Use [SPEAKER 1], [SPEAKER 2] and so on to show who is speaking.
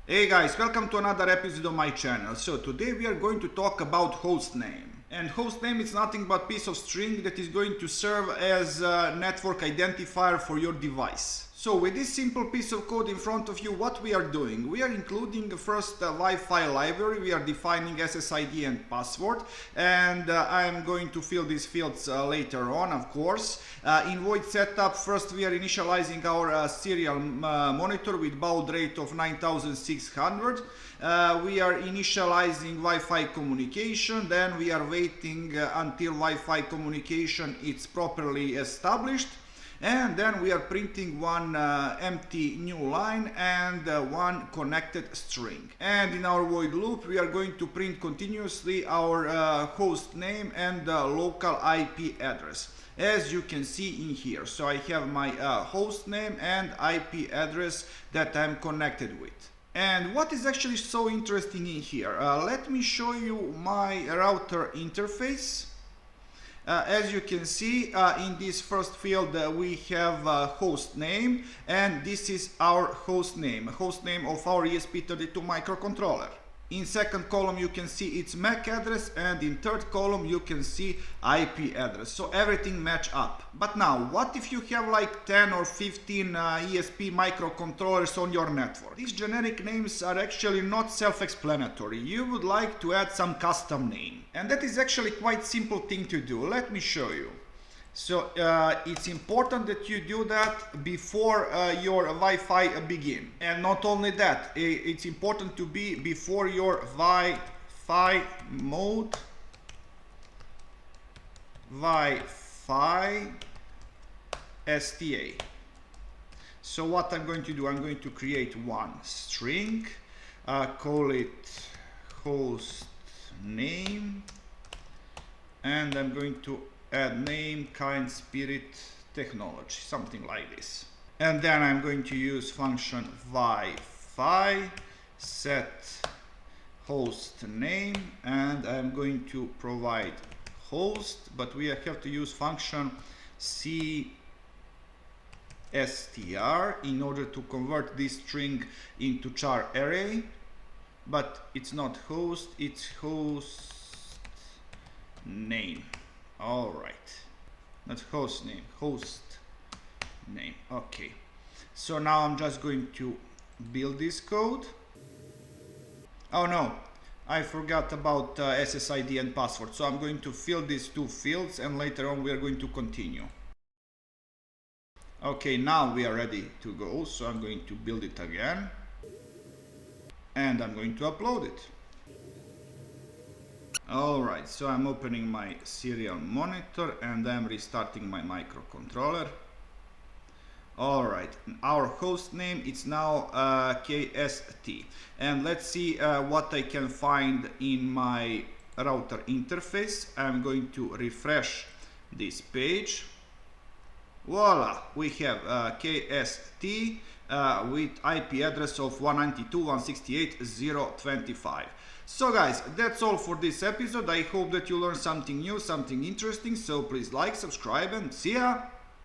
[SPEAKER 1] Hey guys, welcome to another episode of my channel. So today we are going to talk about hostname. And hostname is nothing but piece of string that is going to serve as a network identifier for your device. So with this simple piece of code in front of you, what we are doing? We are including the first Wi-Fi library. We are defining SSID and password, and I am going to fill these fields later on, of course. In void setup, first we are initializing our serial monitor with baud rate of 9600. We are initializing Wi-Fi communication, then we are waiting until Wi-Fi communication is properly established. And then we are printing one empty new line and one connected string. And in our void loop, we are going to print continuously our host name and local IP address, as you can see in here. So I have my host name and IP address that I'm connected with. And what is actually so interesting in here? Let me show you my router interface. As you can see, in this first field we have host name, and this is our host name of our ESP32 microcontroller. In second column you can see its MAC address, and in third column you can see IP address. So everything match up. But now, what if you have like 10 or 15 ESP microcontrollers on your network? These generic names are actually not self-explanatory. You would like to add some custom name. And that is actually quite simple thing to do. Let me show you. So it's important that you do that before your Wi-Fi begin. And not only that, it's important to be before your Wi-Fi mode, Wi-Fi STA. So what I'm going to do, I'm going to create one string, call it host name, and I'm going to add name, kind, spirit, technology, something like this. And then I'm going to use function Wi-Fi set host name, and I'm going to provide host, but we have to use function cstr in order to convert this string into char array. But it's not host, it's host name. All right, not host name, host name. Okay, so now I'm just going to build this code. Oh no, I forgot about SSID and password. So I'm going to fill these two fields, and later on we are going to continue. Okay, now we are ready to go. So I'm going to build it again, and I'm going to upload it. Alright, so I'm opening my serial monitor and I'm restarting my microcontroller. Alright, our host name is now KST. And let's see what I can find in my router interface. I'm going to refresh this page. Voila, we have KST with IP address of 192.168.0.25. So guys, that's all for this episode. I hope that you learned something new, something interesting. So please like, subscribe, and see ya!